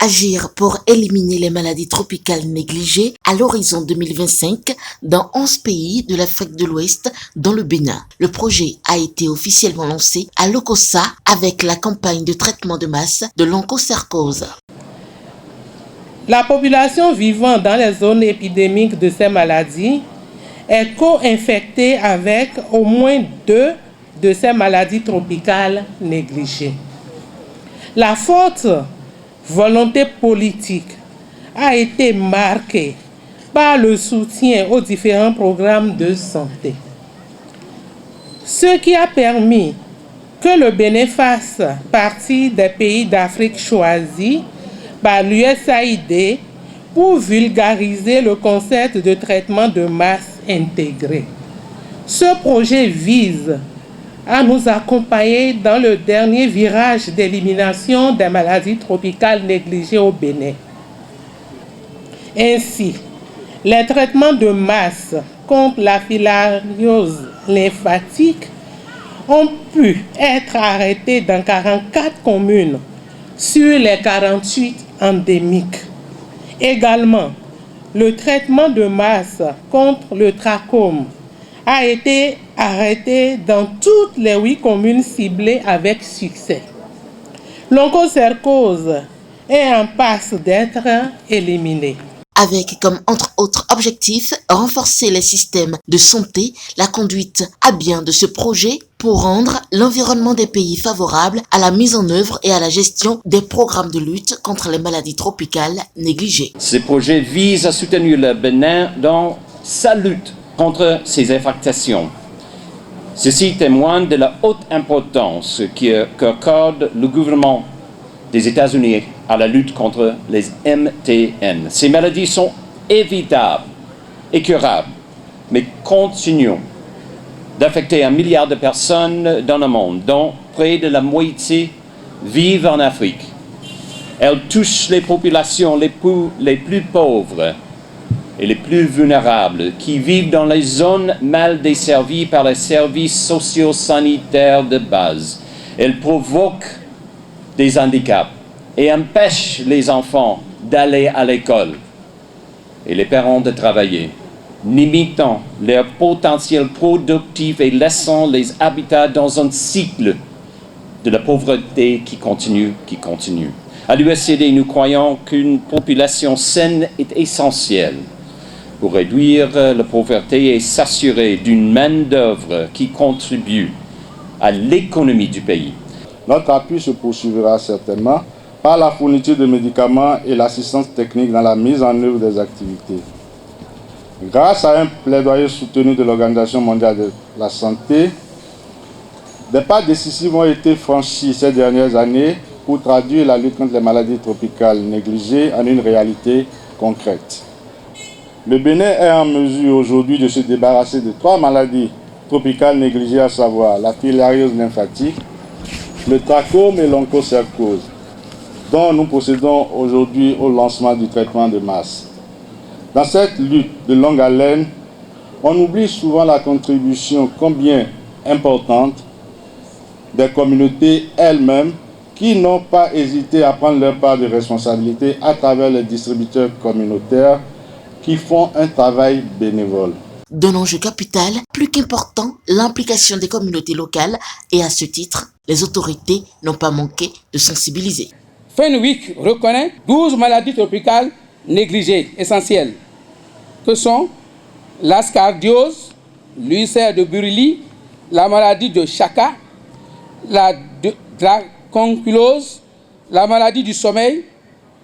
Agir pour éliminer les maladies tropicales négligées à l'horizon 2025 dans 11 pays de l'Afrique de l'Ouest, dont le Bénin. Le projet a été officiellement lancé à Lokossa avec la campagne de traitement de masse de l'onchocercose. La population vivant dans les zones épidémiques de ces maladies est co-infectée avec au moins 2 de ces maladies tropicales négligées. La forte volonté politique a été marquée par le soutien aux différents programmes de santé, ce qui a permis que le Bénin fasse partie des pays d'Afrique choisis par l'USAID pour vulgariser le concept de traitement de masse intégré. Ce projet vise à nous accompagner dans le dernier virage d'élimination des maladies tropicales négligées au Bénin. Ainsi, les traitements de masse contre la filariose lymphatique ont pu être arrêtés dans 44 communes sur les 48 endémiques. Également, le traitement de masse contre le trachome a été arrêté dans toutes les 8 communes ciblées avec succès. L'onchocercose est en passe d'être éliminée. Avec comme entre autres objectifs renforcer les systèmes de santé, la conduite à bien de ce projet pour rendre l'environnement des pays favorable à la mise en œuvre et à la gestion des programmes de lutte contre les maladies tropicales négligées. Ce projet vise à soutenir le Bénin dans sa lutte contre ces infections. Ceci témoigne de la haute importance qu'accorde le gouvernement des États-Unis à la lutte contre les MTN. Ces maladies sont évitables et curables, mais continuent d'affecter 1 milliard de personnes dans le monde, dont près de la moitié vivent en Afrique. Elles touchent les populations les plus pauvres et les plus vulnérables qui vivent dans les zones mal desservies par les services socio-sanitaires de base. Elles provoquent des handicaps et empêchent les enfants d'aller à l'école et les parents de travailler, limitant leur potentiel productif et laissant les habitats dans un cycle de la pauvreté qui continue. À l'USAID, nous croyons qu'une population saine est essentielle pour réduire la pauvreté et s'assurer d'une main-d'œuvre qui contribue à l'économie du pays. Notre appui se poursuivra certainement par la fourniture de médicaments et l'assistance technique dans la mise en œuvre des activités. Grâce à un plaidoyer soutenu de l'Organisation mondiale de la santé, des pas décisifs ont été franchis ces dernières années pour traduire la lutte contre les maladies tropicales négligées en une réalité concrète. Le Bénin est en mesure aujourd'hui de se débarrasser de 3 maladies tropicales négligées, à savoir la filariose lymphatique, le trachome et l'onchocercose, dont nous procédons aujourd'hui au lancement du traitement de masse. Dans cette lutte de longue haleine, on oublie souvent la contribution combien importante des communautés elles-mêmes qui n'ont pas hésité à prendre leur part de responsabilité à travers les distributeurs communautaires qui font un travail bénévole. D'un enjeu capital, plus qu'important, l'implication des communautés locales et à ce titre, les autorités n'ont pas manqué de sensibiliser. Fenwick reconnaît 12 maladies tropicales négligées essentielles, que sont l'ascardiose, l'ulcère de Buruli, la maladie de Chaka, la dracunculose, la maladie du sommeil,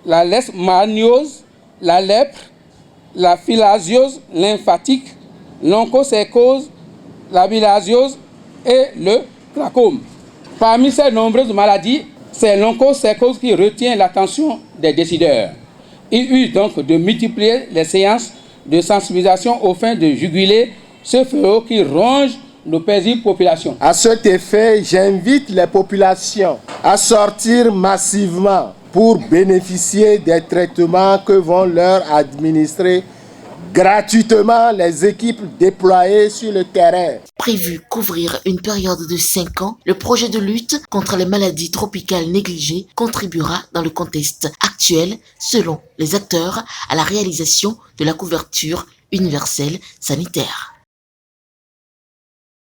la leishmaniose, la lèpre, la filariose lymphatique, l'onchocercose, la bilharziose et le trachome. Parmi ces nombreuses maladies, c'est l'onchocercose qui retient l'attention des décideurs. Il eut donc de multiplier les séances de sensibilisation au fin de juguler ce fléau qui ronge nos paisibles populations. À cet effet, j'invite les populations à sortir massivement pour bénéficier des traitements que vont leur administrer gratuitement les équipes déployées sur le terrain. Prévu couvrir une période de 5 ans, le projet de lutte contre les maladies tropicales négligées contribuera dans le contexte actuel, selon les acteurs, à la réalisation de la couverture universelle sanitaire.